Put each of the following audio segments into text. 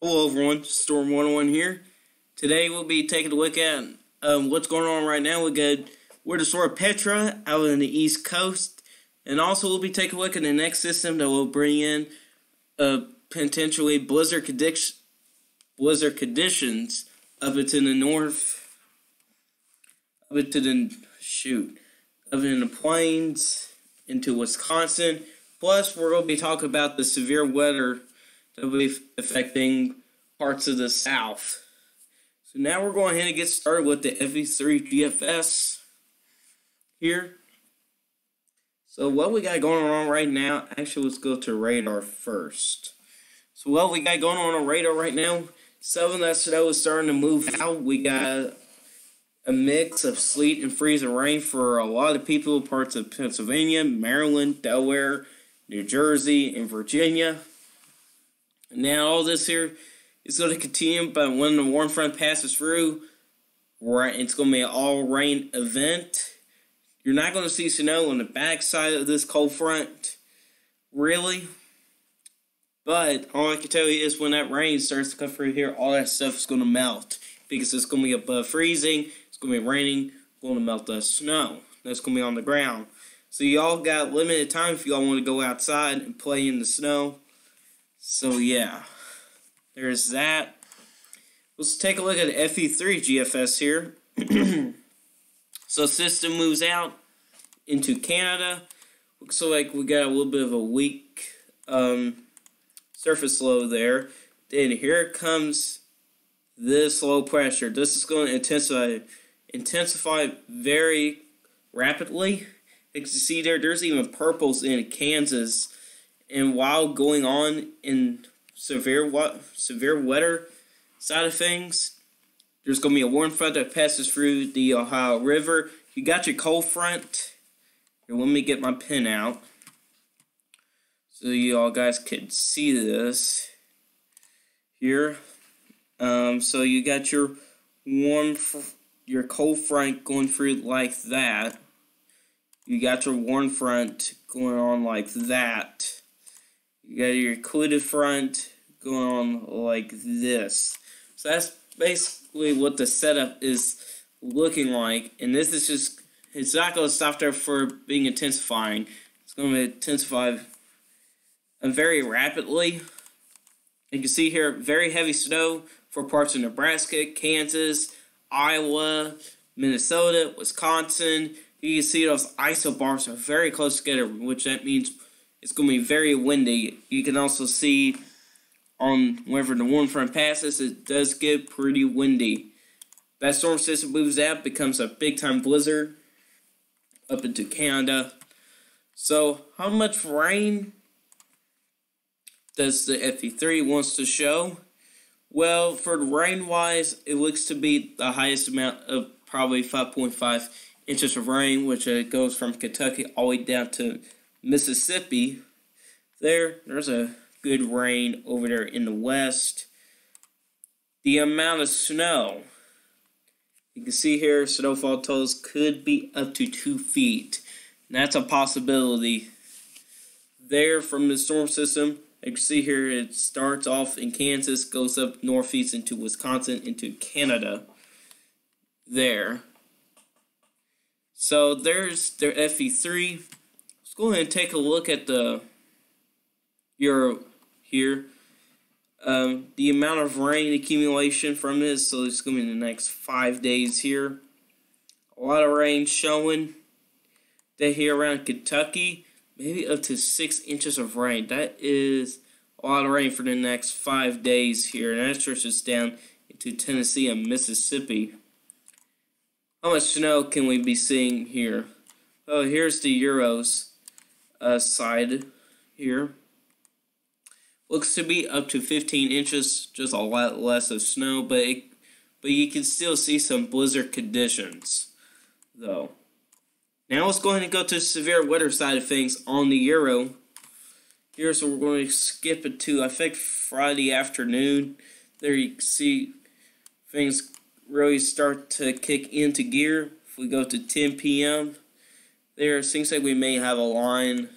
Hello everyone, Storm 101 here. Today we'll be taking a look at what's going on right now. We're the sword Petra out in the East Coast, and also we'll be taking a look at the next system that will bring in potentially blizzard conditions up into the north, up into the plains, into Wisconsin. Plus, we're going to be talking about the severe weather that will be affecting parts of the South. So now we're going ahead and get started with the FE3 GFS here. So what we got going on right now, actually let's go to radar first. So what we got going on radar right now, some of that snow is starting to move out. We got a mix of sleet and freezing rain for a lot of people, parts of Pennsylvania, Maryland, Delaware, New Jersey, and Virginia. Now all this here is going to continue, but when the warm front passes through, it's going to be an all-rain event. You're not going to see snow on the backside of this cold front, really. But all I can tell you is when that rain starts to come through here, all that stuff is going to melt. Because it's going to be above freezing, it's going to be raining, going to melt the snow that's going to be on the ground. So y'all got limited time if y'all want to go outside and play in the snow. So yeah, there's that. Let's take a look at the FE3 GFS here. So system moves out into Canada. Looks like we got a little bit of a weak surface low there. Then here comes this low pressure. This is going to intensify very rapidly. You can see there's even purples in Kansas. And while going on in severe weather side of things, there's going to be a warm front that passes through the Ohio River. You got your cold front. Here, let me get my pen out so you all guys can see this here. So you got your cold front going through like that. You got your warm front going on like that. You got your occluded front going on like this. So that's basically what the setup is looking like. And this is just, it's not going to stop there for being intensifying. It's going to intensify very rapidly. You can see here, very heavy snow for parts of Nebraska, Kansas, Iowa, Minnesota, Wisconsin. You can see those isobars are very close together, which that means it's going to be very windy. You can also see whenever the warm front passes, it does get pretty windy. That storm system moves out, becomes a big-time blizzard up into Canada. So, how much rain does the FE3 wants to show? Well, for the rain-wise, it looks to be the highest amount of probably 5.5 inches of rain, which goes from Kentucky all the way down to Mississippi. There's a good rain over there in the west. The amount of snow, you can see here, snowfall totals could be up to 2 feet. And that's a possibility. There from the storm system, you can see here it starts off in Kansas, goes up northeast into Wisconsin, into Canada. There. So there's their FE3. Let's go ahead and take a look at the Euro here. The amount of rain accumulation from this, so it's going to be in the next 5 days here. A lot of rain showing. They here around Kentucky, maybe up to 6 inches of rain. That is a lot of rain for the next 5 days here. And that stretches down into Tennessee and Mississippi. How much snow can we be seeing here? Oh, here's the Euros side here. Looks to be up to 15 inches, just a lot less of snow, but you can still see some blizzard conditions, though. Now let's go ahead and go to the severe weather side of things on the Euro. Here, so we're going to skip it to, I think, Friday afternoon. There you can see things really start to kick into gear. If we go to 10 p.m., there seems like we may have a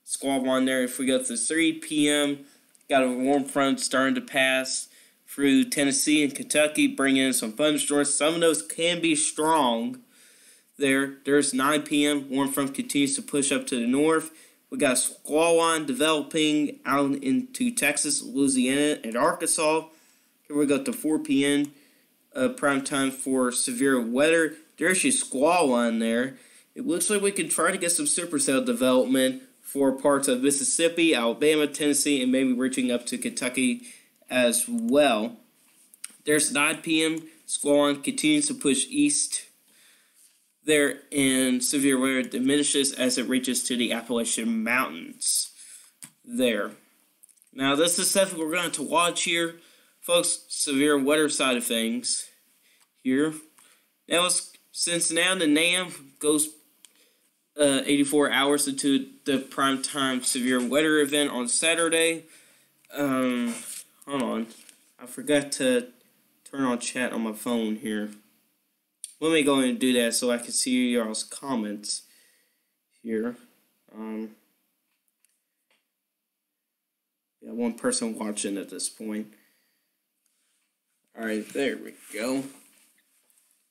squad line there. If we go to 3 p.m., got a warm front starting to pass through Tennessee and Kentucky, bringing in some thunderstorms. Some of those can be strong there. There's 9 p.m. Warm front continues to push up to the north. We got a squall line developing out into Texas, Louisiana, and Arkansas. Here we go to 4 p.m. Prime time for severe weather. There's your squall line there. It looks like we can try to get some supercell development for parts of Mississippi, Alabama, Tennessee, and maybe reaching up to Kentucky as well. There's 9 p.m. Squall line continues to push east there, and severe weather diminishes as it reaches to the Appalachian Mountains there. Now, this is something we're going to watch here, folks. Severe weather side of things here. Now, since now the NAM goes 84 hours into the prime time severe weather event on Saturday. Hold on. I forgot to turn on chat on my phone here. Let me go and do that so I can see y'all's comments here. Yeah, one person watching at this point. Alright, there we go.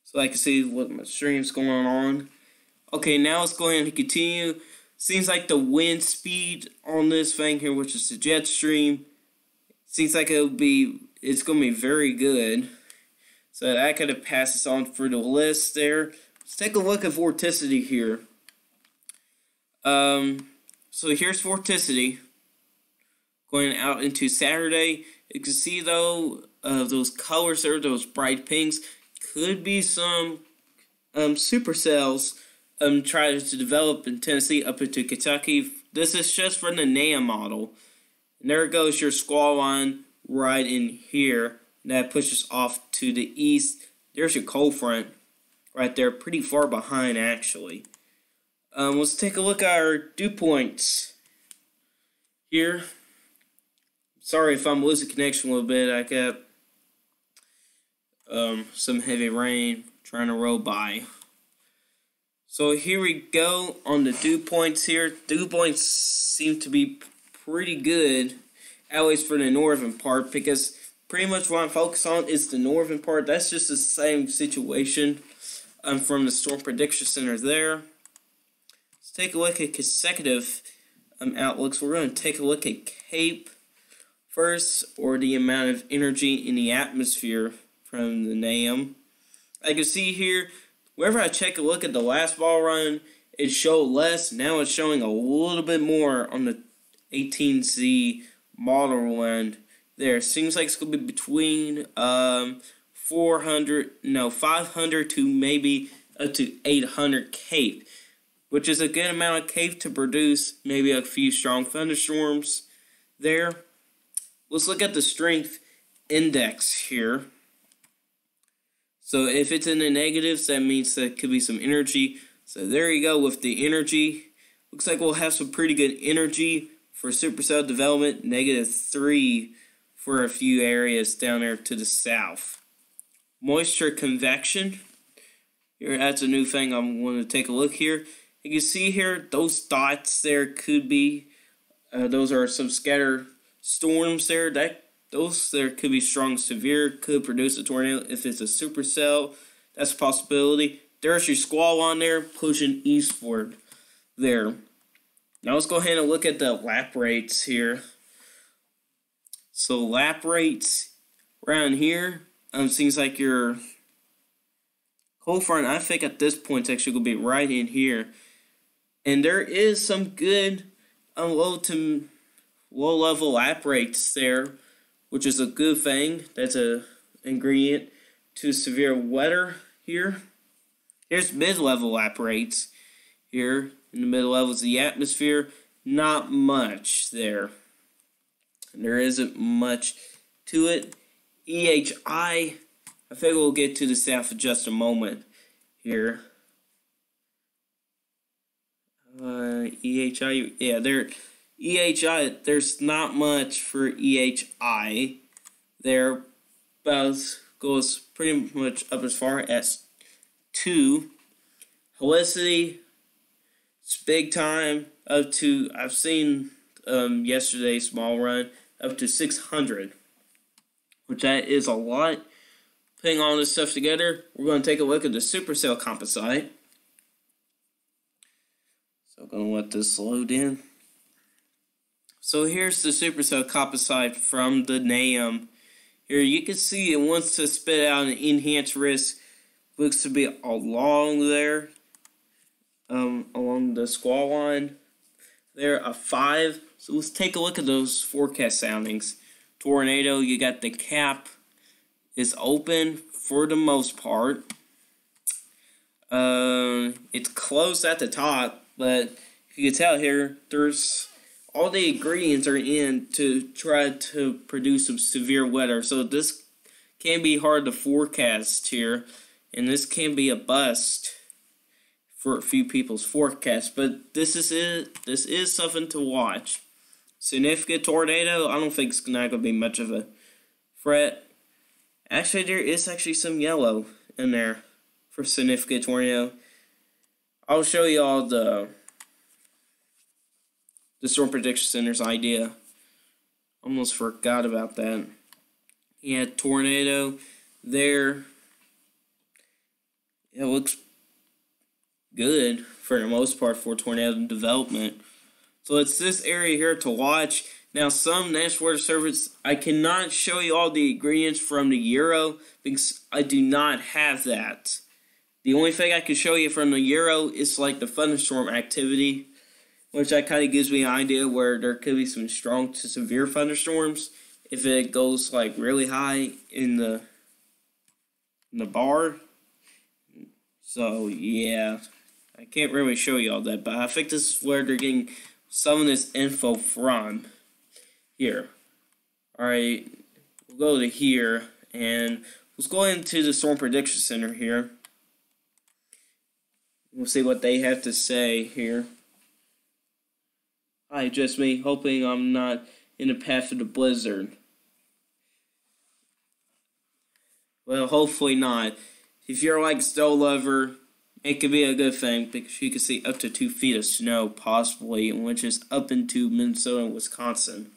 So I can see what my stream's going on. Okay, now it's going to continue. Seems like the wind speed on this thing here, which is the jet stream, seems like it's going to be very good. So that kind of passes on through the list there. Let's take a look at vorticity here. So here's vorticity going out into Saturday. You can see though those colors there, those bright pinks, could be some supercells trying to develop in Tennessee up into Kentucky. This is just for the NAM model. And there goes your squall line right in here. And that pushes off to the east. There's your cold front right there, pretty far behind actually. Let's take a look at our dew points here. Sorry if I'm losing connection a little bit. I got some heavy rain trying to roll by. So here we go on the dew points here. Dew points seem to be pretty good, at least for the northern part, because pretty much what I'm focused on is the northern part. That's just the same situation from the Storm Prediction Center there. Let's take a look at consecutive outlooks. We're going to take a look at CAPE first, or the amount of energy in the atmosphere from the NAM. I can see here, whenever I check a look at the last ball run, it showed less. Now it's showing a little bit more on the 18Z model run there. Seems like it's going to be between 500 to maybe up to 800 CAPE, which is a good amount of CAPE to produce maybe a few strong thunderstorms there. Let's look at the strength index here. So if it's in the negatives, that means there could be some energy. So there you go with the energy. Looks like we'll have some pretty good energy for supercell development. -3 for a few areas down there to the south. Moisture convection. Here, that's a new thing I'm going to take a look here. You can see here, those dots there could be, those are some scatter storms there. Those there could be strong, severe, could produce a tornado if it's a supercell. That's a possibility. There's your squall on there, pushing eastward there. Now let's go ahead and look at the lap rates here. So lap rates around here, seems like your cold front, I think at this point it's actually going to be right in here. And there is some good low level lap rates there, which is a good thing. That's an ingredient to severe weather here. Here's mid-level lap rates here. In the middle levels of the atmosphere, not much there. There isn't much to it. EHI, I think we'll get to the south in just a moment here. EHI, yeah, EHI, there's not much for EHI there. Both goes pretty much up as far as 2. Helicity, it's big time up to, I've seen yesterday's small run, up to 600, which that is a lot. Putting all this stuff together, we're going to take a look at the supercell composite. So I'm going to let this load in. So here's the supercell composite from the NAM. Here you can see it wants to spit out an enhanced risk. Looks to be along there, along the squall line. There, a 5. So let's take a look at those forecast soundings. Tornado, you got the cap is open for the most part. It's closed at the top, but you can tell here, there's all the ingredients are in to try to produce some severe weather. So this can be hard to forecast here, and this can be a bust for a few people's forecasts. But this is it. This is something to watch. Significant tornado, I don't think it's not going to be much of a threat. Actually, there is actually some yellow in there for significant tornado. I'll show you all the Storm Prediction Center's idea. Almost forgot about that. He had tornado there. It looks good for the most part for tornado development. So it's this area here to watch. Now, some National Weather Service, I cannot show you all the ingredients from the Euro because I do not have that. The only thing I can show you from the Euro is like the thunderstorm activity, which that kind of gives me an idea where there could be some strong to severe thunderstorms if it goes like really high in the bar. So yeah, I can't really show you all that, but I think this is where they're getting some of this info from. Here. Alright, we'll go to here, and let's go into the Storm Prediction Center here. We'll see what they have to say here. Hi, just me, hoping I'm not in the path of the blizzard. Well, hopefully not. If you're like a snow lover, it could be a good thing, because you can see up to 2 feet of snow, possibly, which is up into Minnesota and Wisconsin.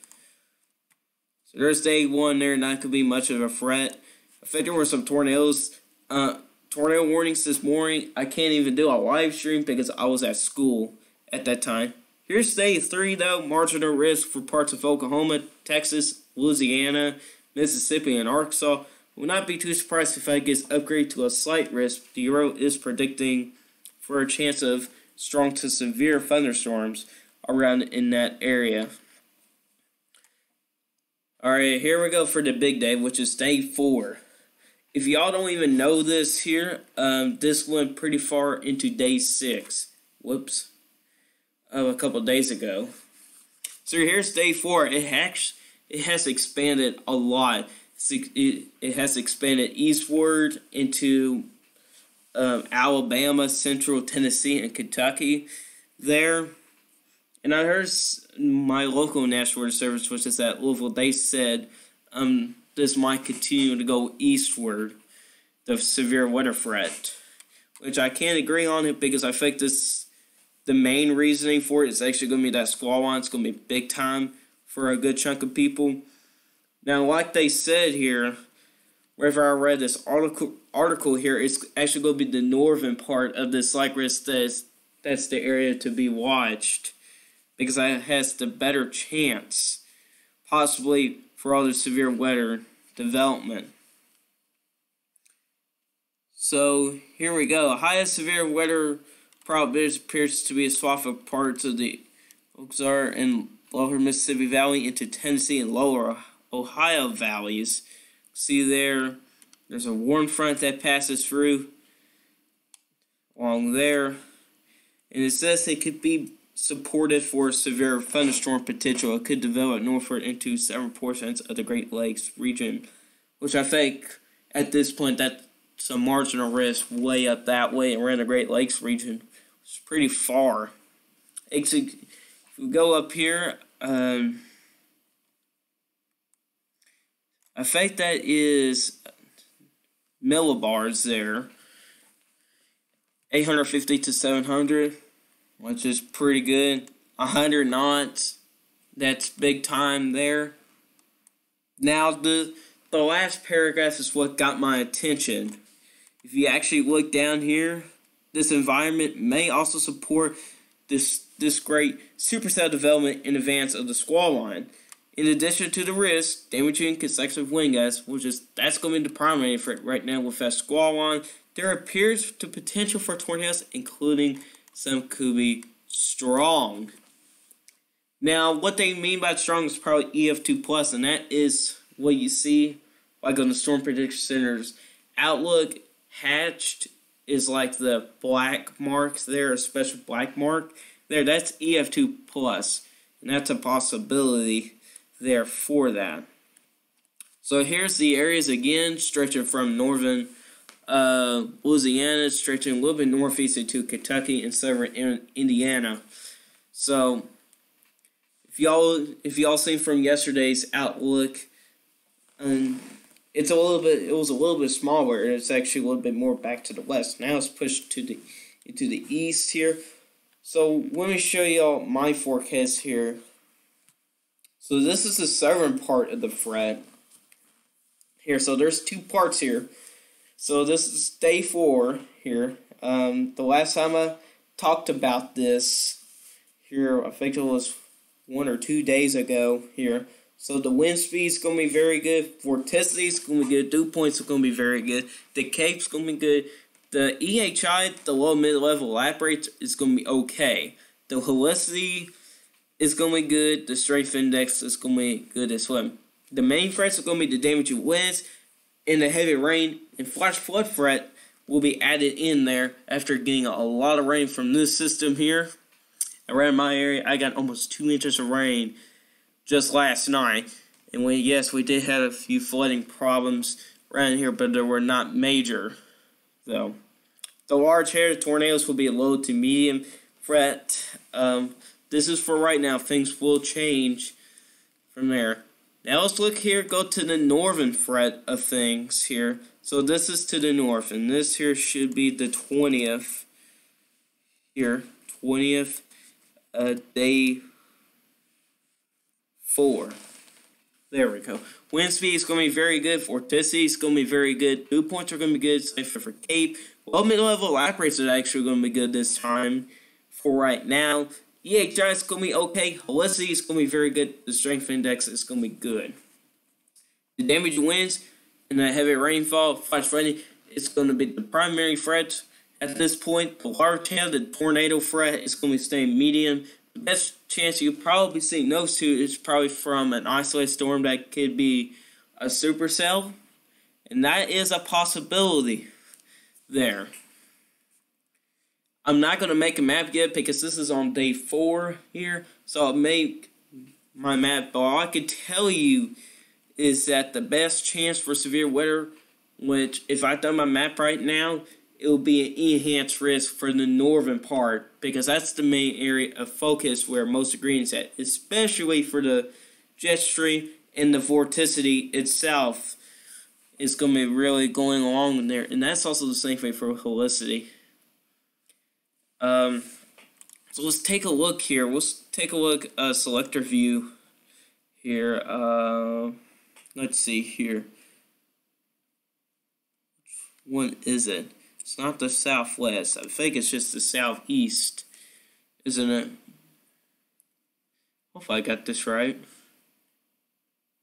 So there's day 1 there, and that could be much of a threat. I think there were some tornadoes. Tornado warnings this morning. I can't even do a live stream because I was at school at that time. Here's day 3, though. Marginal risk for parts of Oklahoma, Texas, Louisiana, Mississippi, and Arkansas. Will not be too surprised if it gets upgraded to a slight risk. The Euro is predicting for a chance of strong to severe thunderstorms around in that area. Alright, here we go for the big day, which is day 4. If y'all don't even know this here, this went pretty far into day 6. Whoops. A couple days ago. So here's day 4. It has expanded a lot. It has expanded eastward into Alabama, Central Tennessee, and Kentucky there. And I heard my local National Weather Service, which is at Louisville, they said this might continue to go eastward, the severe weather threat, which I can't agree on it because I think the main reasoning for it is actually going to be that squall line. It's going to be big time for a good chunk of people. Now, like they said here, wherever I read this article here, it's actually going to be the northern part of this slight risk that's the area to be watched, because it has the better chance, possibly, for all the severe weather development. So, here we go. Highest severe weather probability appears to be a swath of parts of the Ozark and lower Mississippi Valley into Tennessee and lower Ohio valleys. See there's a warm front that passes through along there. And it says it could be supported for severe thunderstorm potential. It could develop northward into several portions of the Great Lakes region, which I think at this point that's a marginal risk way up that way around the Great Lakes region. It's pretty far. If we go up here, I think that is millibars there. 850 to 700, which is pretty good. 100 knots, that's big time there. Now, the last paragraph is what got my attention. If you actually look down here, this environment may also support this great supercell development in advance of the squall line. In addition to the risk, damaging consecutive wind gusts, that's going to be the primary threat right now with that squall line, there appears to potential for tornadoes, including some could be strong. Now, what they mean by strong is probably EF2+, and that is what you see like on the Storm Prediction Center's Outlook. Hatched is like the black marks there, a special black mark there. That's EF2+, and that's a possibility there for that. So here's the areas again, stretching from northern Louisiana, stretching a little bit northeast into Kentucky and southern Indiana. So if y'all seen from yesterday's Outlook, it was a little bit smaller, and it's actually a little bit more back to the west. Now it's pushed into the east here. So let me show y'all my forecast here. So this is the southern part of the threat here. So there's two parts here. So this is day 4 here. The last time I talked about this here, I think it was 1 or 2 days ago here. So the wind speed is going to be very good. Vorticity is going to be good. Dew points are going to be very good. The Cape's going to be good. The EHI, the low mid-level lap rates, is going to be okay. The helicity is going to be good. The strength index is going to be good as well. The main threats are going to be the damaging winds and the heavy rain, and flash flood threat will be added in there after getting a lot of rain from this system here. Around my area, I got almost 2 inches of rain just last night. And we did have a few flooding problems around here, but they were not major, though. The large hair tornadoes will be a low to medium threat. This is for right now. Things will change from there. Now let's look here, go to the northern threat of things here. So this is to the north, and this here should be the 20th here. 20th, day 4. There we go. Wind speed is going to be very good. Vorticity is going to be very good. Dew points are going to be good. Safe for Cape. Well, mid-level lap rates are actually going to be good this time for right now. EHI is going to be okay. Helicity is going to be very good. The strength index is going to be good. The damaging winds and the heavy rainfall, flash flooding, is going to be the primary threat at this point. The large hail, the tornado threat, is going to be staying medium. The best chance you'll probably see those two is probably from an isolated storm that could be a supercell, and that is a possibility there. I'm not going to make a map yet because this is on day 4 here, so I'll make my map. But all I can tell you is that the best chance for severe weather, which if I done my map right now, it will be an enhanced risk for the northern part, because that's the main area of focus where most of green is at, especially for the jet stream and the vorticity itself is going to be really going along in there. And that's also the same thing for helicity. So let's take a look here. Let's take a look at selector view here. Let's see here. Which one is it? It's not the southwest. I think it's just the southeast, isn't it? Hope I got this right.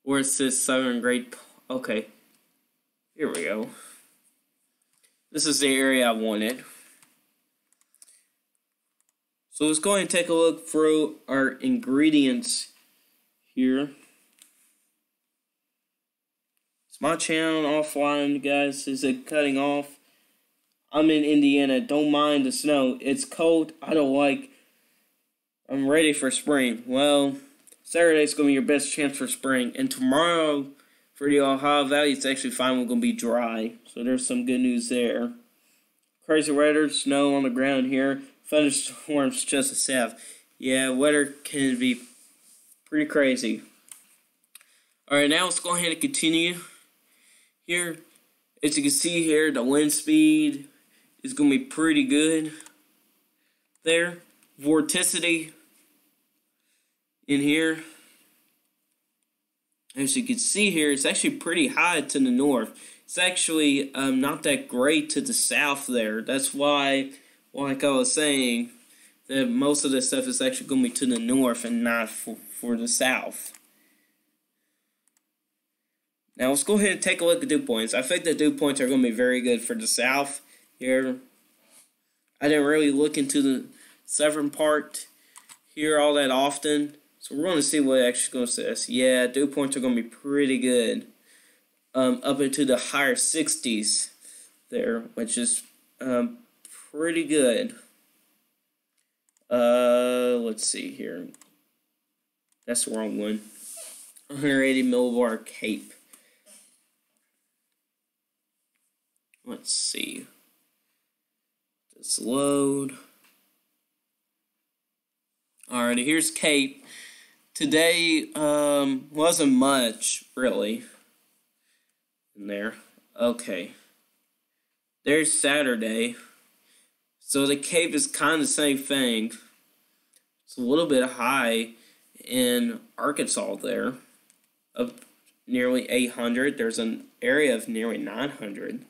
Or it says southern Great. Okay. Here we go. This is the area I wanted. So let's go ahead and take a look through our ingredients here. It's my channel offline, guys. Is it cutting off? I'm in Indiana. Don't mind the snow. It's cold. I'm ready for spring. Well, Saturday's going to be your best chance for spring. And tomorrow, for the Ohio Valley, it's actually fine. We're going to be dry. So there's some good news there. Crazy weather, snow on the ground here. Thunderstorms just south. Yeah, weather can be pretty crazy. Alright, now let's go ahead and continue. Here, as you can see here, the wind speed is going to be pretty good there. Vorticity in here. as you can see here, it's actually pretty high to the north. It's actually not that great to the south there. That's why, like I was saying, that most of this stuff is actually going to be to the north and not for the south. Now let's go ahead and take a look at dew points. I think the dew points are going to be very good for the south here. I didn't really look into the southern part here all that often. So we're going to see what it actually going to say. Yeah, dew points are going to be pretty good. Up into the higher 60s there, which is pretty good. Let's see here. That's the wrong one. 180 millibar Cape. Let's see. Just load. Alrighty, here's Cape. Today wasn't much really in there. Okay. There's Saturday. So the Cape is kind of the same thing. It's a little bit high in Arkansas there. Up nearly 800. There's an area of nearly 900.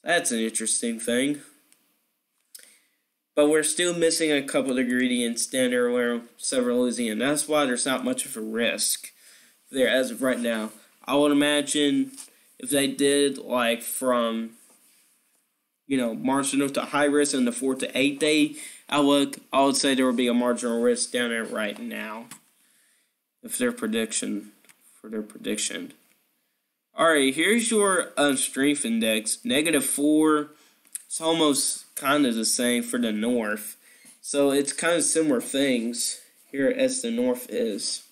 That's an interesting thing. But we're still missing a couple of ingredients down there where Southern Louisiana. That's why there's not much of a risk there as of right now. I would imagine if they did like from, marginal to high risk in the 4 to 8 day, I would say there would be a marginal risk down there right now. If their prediction. Alright, here's your strength index. -4. It's almost kind of the same for the north. So it's kind of similar things here as the north is.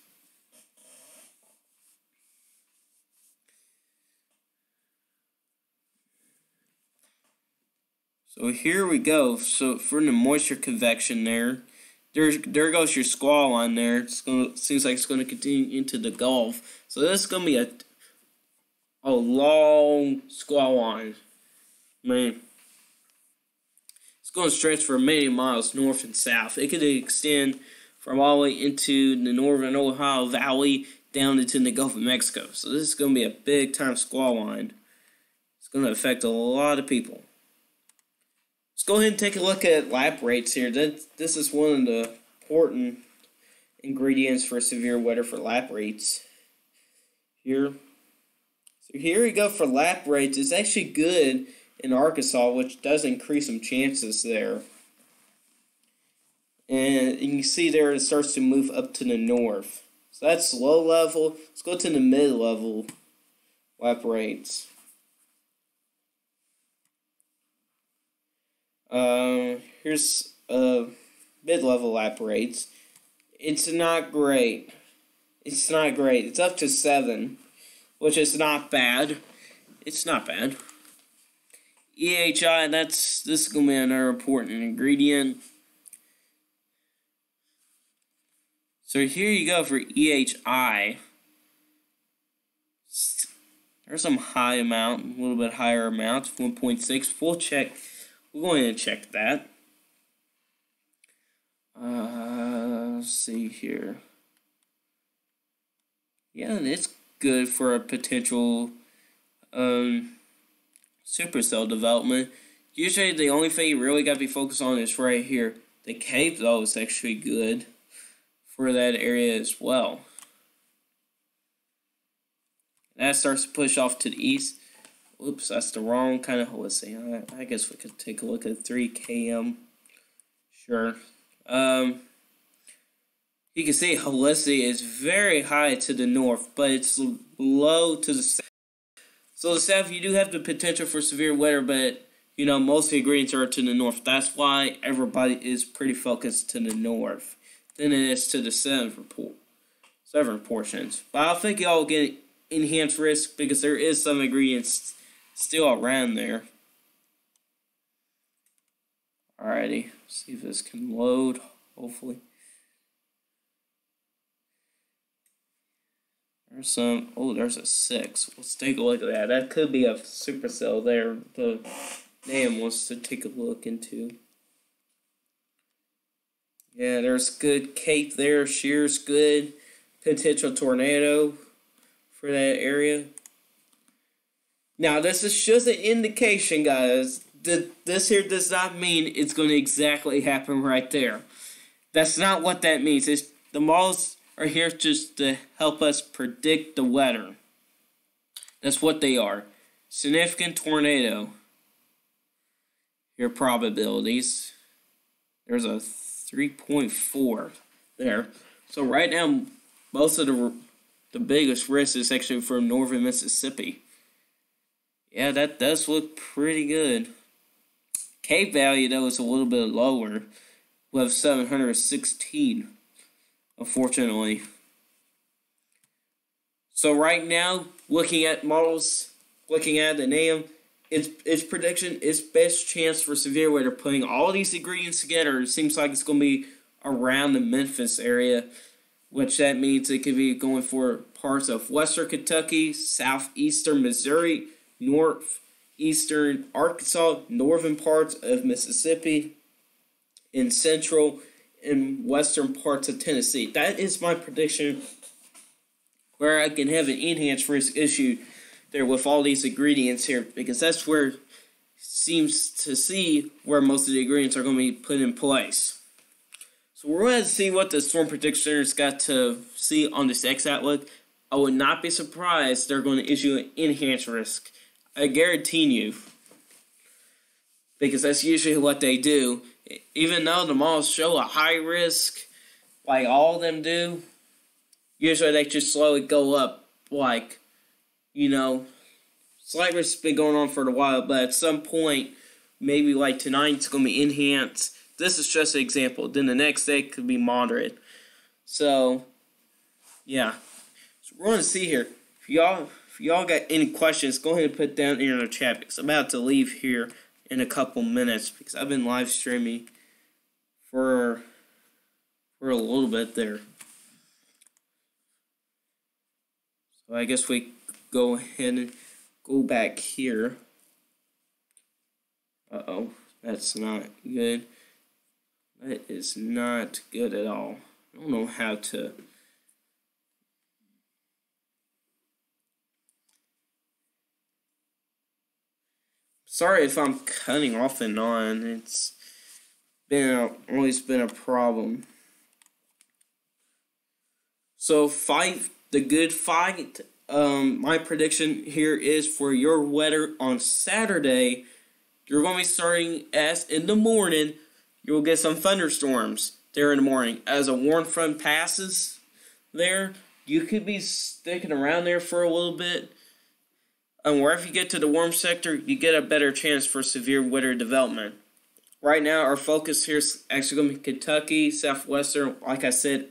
So here we go. So for the moisture convection there goes your squall line there. Seems like it's going to continue into the Gulf. So this is going to be a long squall line. Man, it's going to stretch for many miles north and south. It could extend from all the way into the northern Ohio Valley down into the Gulf of Mexico. So this is going to be a big time squall line. It's going to affect a lot of people. Let's go ahead and take a look at lap rates here. This is one of the important ingredients for severe weather for lap rates. Here we go for lap rates. It's actually good in Arkansas, which does increase some chances there. And you can see there it starts to move up to the north. So that's low level. Let's go to the mid-level lap rates. Here's mid-level lap rates. It's not great. It's up to 7. Which is not bad. It's not bad. EHI, this is going to be another important ingredient. So here you go for EHI. There's some high amount, a little bit higher amounts, 1.6. We'll check. We're going to check that. Let's see here. Yeah, it's good for a potential supercell development. Usually the only thing you really got to be focused on is right here. The Cape, though, is actually good for that area as well. That starts to push off to the east. Oops, that's the wrong kind of, let's see. I guess we could take a look at 3 km. Sure. You can see Holistic is very high to the north, but it's low to the south. So the south, you do have the potential for severe weather, but, most of the ingredients are to the north. That's why everybody is pretty focused to the north than it is to the southern portions. But I think y'all get enhanced risk because there is some ingredients still around there. Alrighty, see if this can load, hopefully. There's a 6. Let's take a look at that. That could be a supercell there. The name wants to take a look into. Yeah, there's good Cape there. Shear's good. Potential tornado. for that area. Now, this is just an indication, guys. This here does not mean it's going to exactly happen right there. That's not what that means. The models are here just to help us predict the weather. That's what they are. Significant tornado. Your probabilities. There's a 3.4 there. So right now, most of the biggest risk is actually from northern Mississippi. Yeah, that does look pretty good. Cape value, though, is a little bit lower. We have 716, unfortunately. So right now, looking at models, looking at the NAM, its prediction, its best chance for severe weather, putting all these ingredients together, it seems like it's going to be around the Memphis area, which that means it could be going for parts of western Kentucky, southeastern Missouri, northeastern Arkansas, northern parts of Mississippi, in central and western parts of Tennessee. That is my prediction, where I can have an enhanced risk issue there with all these ingredients here, because that's where it seems to see where most of the ingredients are going to be put in place. So we're going to see what the Storm Predictioners got to see on this X Outlook. I would not be surprised they're going to issue an enhanced risk. I guarantee you. Because that's usually what they do. Even though the models show a high risk, like all of them do, usually they just slowly go up, like, slight risk has been going on for a while, but at some point, maybe like tonight, it's going to be enhanced. This is just an example. Then the next day could be moderate. So, yeah. So we're going to see here. If y'all got any questions, go ahead and put down in the chat, because I'm about to leave here in a couple minutes, because I've been live streaming for a little bit there. So I guess we go ahead and go back here. Uh-oh, that's not good. That is not good at all. I don't know how to... Sorry if I'm cutting off and on. It's always been a problem. So the good fight. My prediction here is for your weather on Saturday. You're going to be starting as in the morning. You will get some thunderstorms there in the morning. As a warm front passes there, you could be sticking around there for a little bit. And wherever you get to the warm sector, you get a better chance for severe weather development. Right now, our focus here is actually going to be Kentucky, southwestern, like I said earlier.